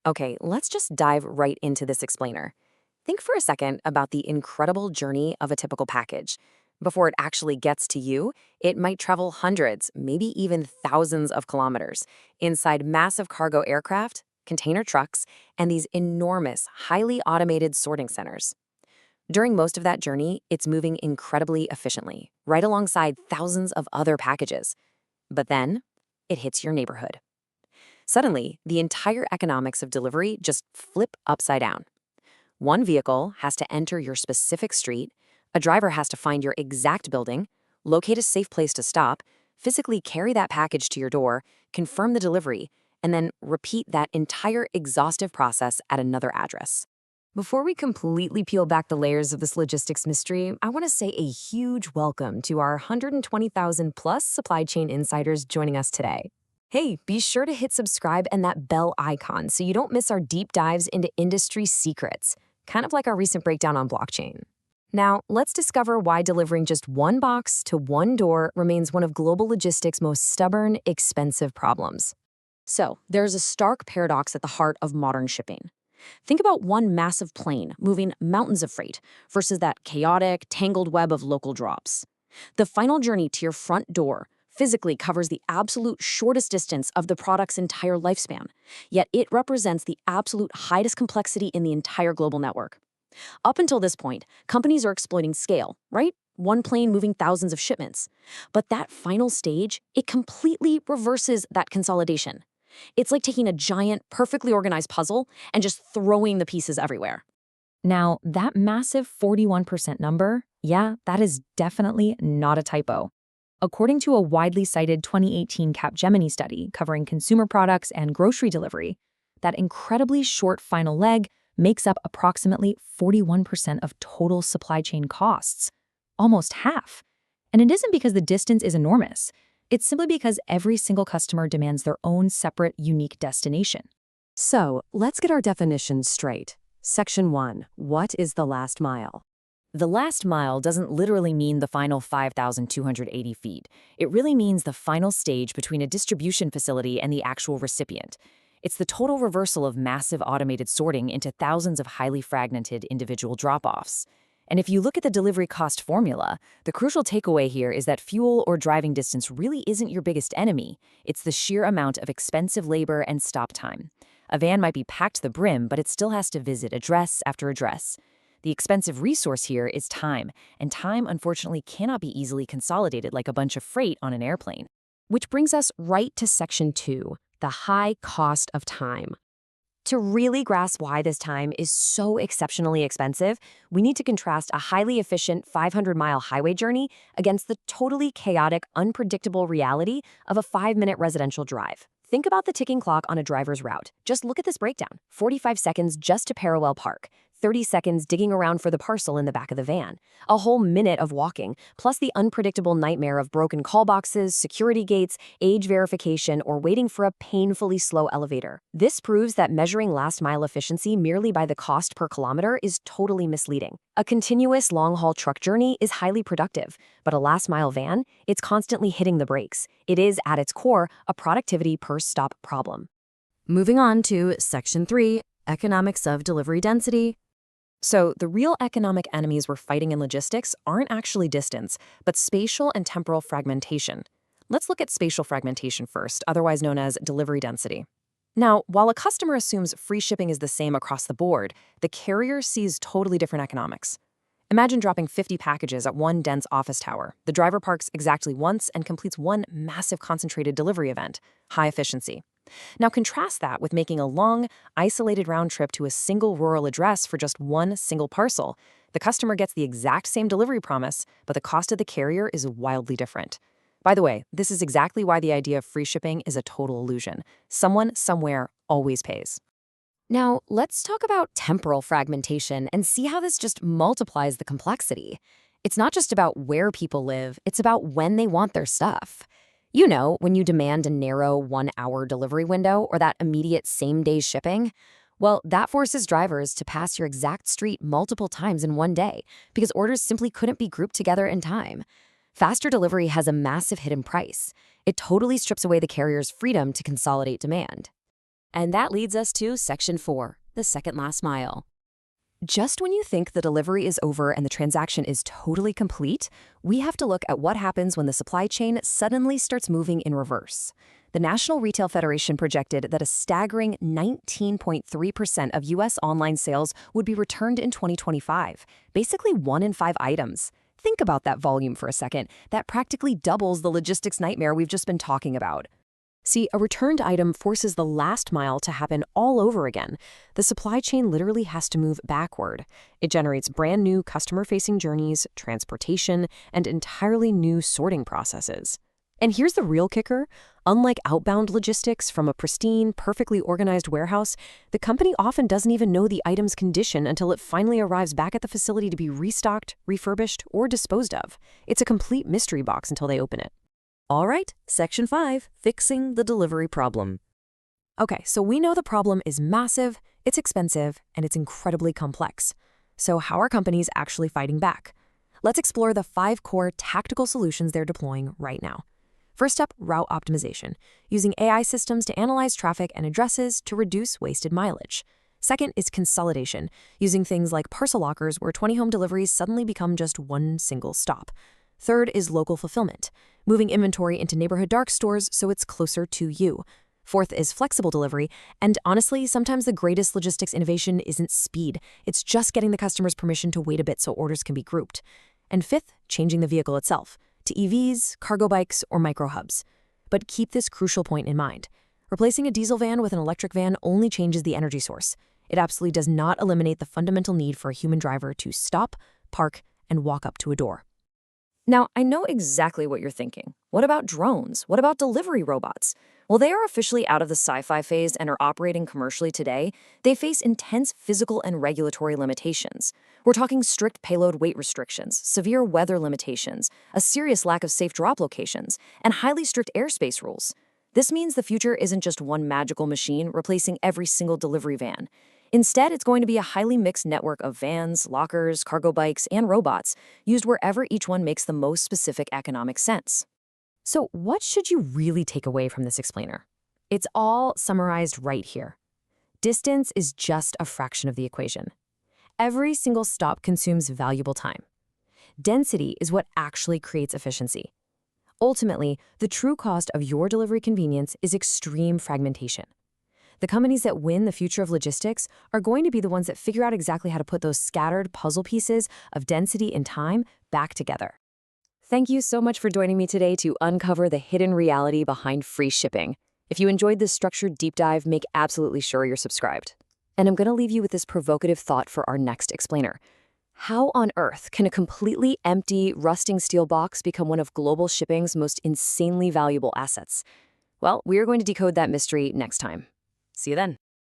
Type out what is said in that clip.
Okay, let's just dive right into this explainer. Think for a second about the incredible journey of a typical package. Before it actually gets to you, it might travel hundreds, maybe even thousands of kilometers inside massive cargo aircraft, container trucks, and these enormous, highly automated sorting centers. During most of that journey, it's moving incredibly efficiently, right alongside thousands of other packages. But then, it hits your neighborhood. Suddenly, the entire economics of delivery just flip upside down. One vehicle has to enter your specific street, a driver has to find your exact building, locate a safe place to stop, physically carry that package to your door, confirm the delivery, and then repeat that entire exhaustive process at another address. Before we completely peel back the layers of this logistics mystery, I want to say a huge welcome to our 120,000 plus supply chain insiders joining us today. Hey, be sure to hit subscribe and that bell icon so you don't miss our deep dives into industry secrets, kind of like our recent breakdown on blockchain. Now, let's discover why delivering just one box to one door remains one of global logistics' most stubborn, expensive problems. So, there's a stark paradox at the heart of modern shipping. Think about one massive plane moving mountains of freight versus that chaotic, tangled web of local drops. The final journey to your front door physically covers the absolute shortest distance of the product's entire lifespan, yet it represents the absolute highest complexity in the entire global network. Up until this point, companies are exploiting scale, right? One plane moving thousands of shipments. But that final stage, it completely reverses that consolidation. It's like taking a giant, perfectly organized puzzle and just throwing the pieces everywhere. Now, that massive 41% number, yeah, that is definitely not a typo. According to a widely cited 2018 Capgemini study covering consumer products and grocery delivery, that incredibly short final leg makes up approximately 41% of total supply chain costs, almost half. And it isn't because the distance is enormous. It's simply because every single customer demands their own separate, unique destination. So, let's get our definitions straight. Section 1. What is the last mile? The last mile doesn't literally mean the final 5,280 feet. It really means the final stage between a distribution facility and the actual recipient. It's the total reversal of massive automated sorting into thousands of highly fragmented individual drop-offs. And if you look at the delivery cost formula, the crucial takeaway here is that fuel or driving distance really isn't your biggest enemy. It's the sheer amount of expensive labor and stop time. A van might be packed to the brim, but it still has to visit address after address. The expensive resource here is time, and time unfortunately cannot be easily consolidated like a bunch of freight on an airplane. Which brings us right to Section 2, the high cost of time. To really grasp why this time is so exceptionally expensive, we need to contrast a highly efficient 500-mile highway journey against the totally chaotic, unpredictable reality of a 5-minute residential drive. Think about the ticking clock on a driver's route. Just look at this breakdown. 45 seconds just to parallel park. 30 seconds digging around for the parcel in the back of the van. A whole minute of walking, plus the unpredictable nightmare of broken call boxes, security gates, age verification, or waiting for a painfully slow elevator. This proves that measuring last-mile efficiency merely by the cost per kilometer is totally misleading. A continuous long-haul truck journey is highly productive, but a last-mile van, it's constantly hitting the brakes. It is, at its core, a productivity per stop problem. Moving on to Section 3, Economics of Delivery Density. So, the real economic enemies we're fighting in logistics aren't actually distance, but spatial and temporal fragmentation. Let's look at spatial fragmentation first, otherwise known as delivery density. Now, while a customer assumes free shipping is the same across the board, the carrier sees totally different economics. Imagine dropping 50 packages at one dense office tower. The driver parks exactly once and completes one massive concentrated delivery event. High efficiency. Now contrast that with making a long, isolated round trip to a single rural address for just one single parcel. The customer gets the exact same delivery promise, but the cost of the carrier is wildly different. By the way, this is exactly why the idea of free shipping is a total illusion. Someone, somewhere, always pays. Now, let's talk about temporal fragmentation and see how this just multiplies the complexity. It's not just about where people live, it's about when they want their stuff. You know, when you demand a narrow 1-hour delivery window or that immediate same-day shipping, well, that forces drivers to pass your exact street multiple times in one day because orders simply couldn't be grouped together in time. Faster delivery has a massive hidden price. It totally strips away the carrier's freedom to consolidate demand. And that leads us to Section 4, the second last mile. Just when you think the delivery is over and the transaction is totally complete, we have to look at what happens when the supply chain suddenly starts moving in reverse. The National Retail Federation projected that a staggering 19.3% of U.S. online sales would be returned in 2025, basically 1 in 5 items. Think about that volume for a second. That practically doubles the logistics nightmare we've just been talking about. See, a returned item forces the last mile to happen all over again. The supply chain literally has to move backward. It generates brand new customer-facing journeys, transportation, and entirely new sorting processes. And here's the real kicker. Unlike outbound logistics from a pristine, perfectly organized warehouse, the company often doesn't even know the item's condition until it finally arrives back at the facility to be restocked, refurbished, or disposed of. It's a complete mystery box until they open it. All right, Section 5, fixing the delivery problem. Okay, so we know the problem is massive, it's expensive, and it's incredibly complex. So how are companies actually fighting back? Let's explore the 5 core tactical solutions they're deploying right now. First up, route optimization, using AI systems to analyze traffic and addresses to reduce wasted mileage. Second is consolidation, using things like parcel lockers where 20 home deliveries suddenly become just one single stop. Third is local fulfillment, moving inventory into neighborhood dark stores so it's closer to you. Fourth is flexible delivery, and honestly, sometimes the greatest logistics innovation isn't speed. It's just getting the customer's permission to wait a bit so orders can be grouped. And fifth, changing the vehicle itself, to EVs, cargo bikes, or microhubs. But keep this crucial point in mind. Replacing a diesel van with an electric van only changes the energy source. It absolutely does not eliminate the fundamental need for a human driver to stop, park, and walk up to a door. Now, I know exactly what you're thinking. What about drones? What about delivery robots? Well, they are officially out of the sci-fi phase and are operating commercially today. They face intense physical and regulatory limitations. We're talking strict payload weight restrictions, severe weather limitations, a serious lack of safe drop locations, and highly strict airspace rules. This means the future isn't just one magical machine replacing every single delivery van. Instead, it's going to be a highly mixed network of vans, lockers, cargo bikes, and robots, used wherever each one makes the most specific economic sense. So what should you really take away from this explainer? It's all summarized right here. Distance is just a fraction of the equation. Every single stop consumes valuable time. Density is what actually creates efficiency. Ultimately, the true cost of your delivery convenience is extreme fragmentation. The companies that win the future of logistics are going to be the ones that figure out exactly how to put those scattered puzzle pieces of density and time back together. Thank you so much for joining me today to uncover the hidden reality behind free shipping. If you enjoyed this structured deep dive, make absolutely sure you're subscribed. And I'm going to leave you with this provocative thought for our next explainer. How on earth can a completely empty, rusting steel box become one of global shipping's most insanely valuable assets? Well, we are going to decode that mystery next time. See you then.